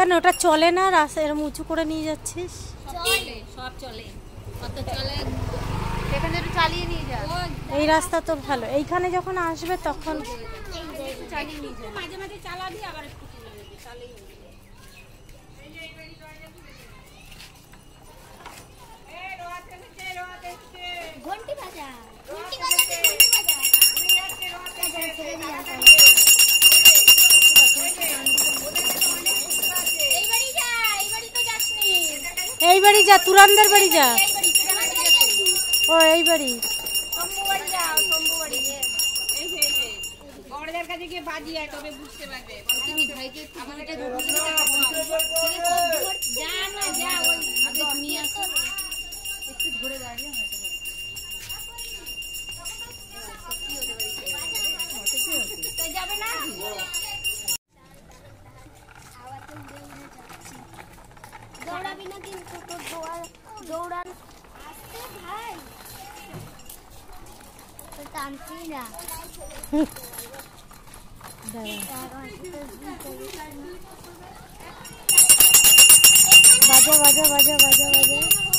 কেন ওটা চলে না? রাস্তা এরকম উঁচু করে নিয়ে যাচ্ছিস? সব চলে, কত চলে, এখানে একটু চালিয়ে নিয়ে যা। এই রাস্তা তো ভালো, এইখানে যখন আসবে তখন চালিয়ে নিয়ে যা, মাঝে মাঝে চালাবি আবার একটু চালিয়ে নিয়ে যা। ঘন্টি বাজা, ঘন্টি বাজা, ঘন্টি বাজা। এই বাড়ি যা, তুরানদের বাড়ি যা। ও এই বাড়ি কাছে গিয়ে বাজিয়ে তবে বুঝতে পারবে। একটু ঘুরে দাঁড়িয়ে যাবে না। দৌড়াবি না কিন্তু, তোর দৌড়ান আসতে ভাই, টানছি না। বাজা বাজা বাজা বাজা বাজা।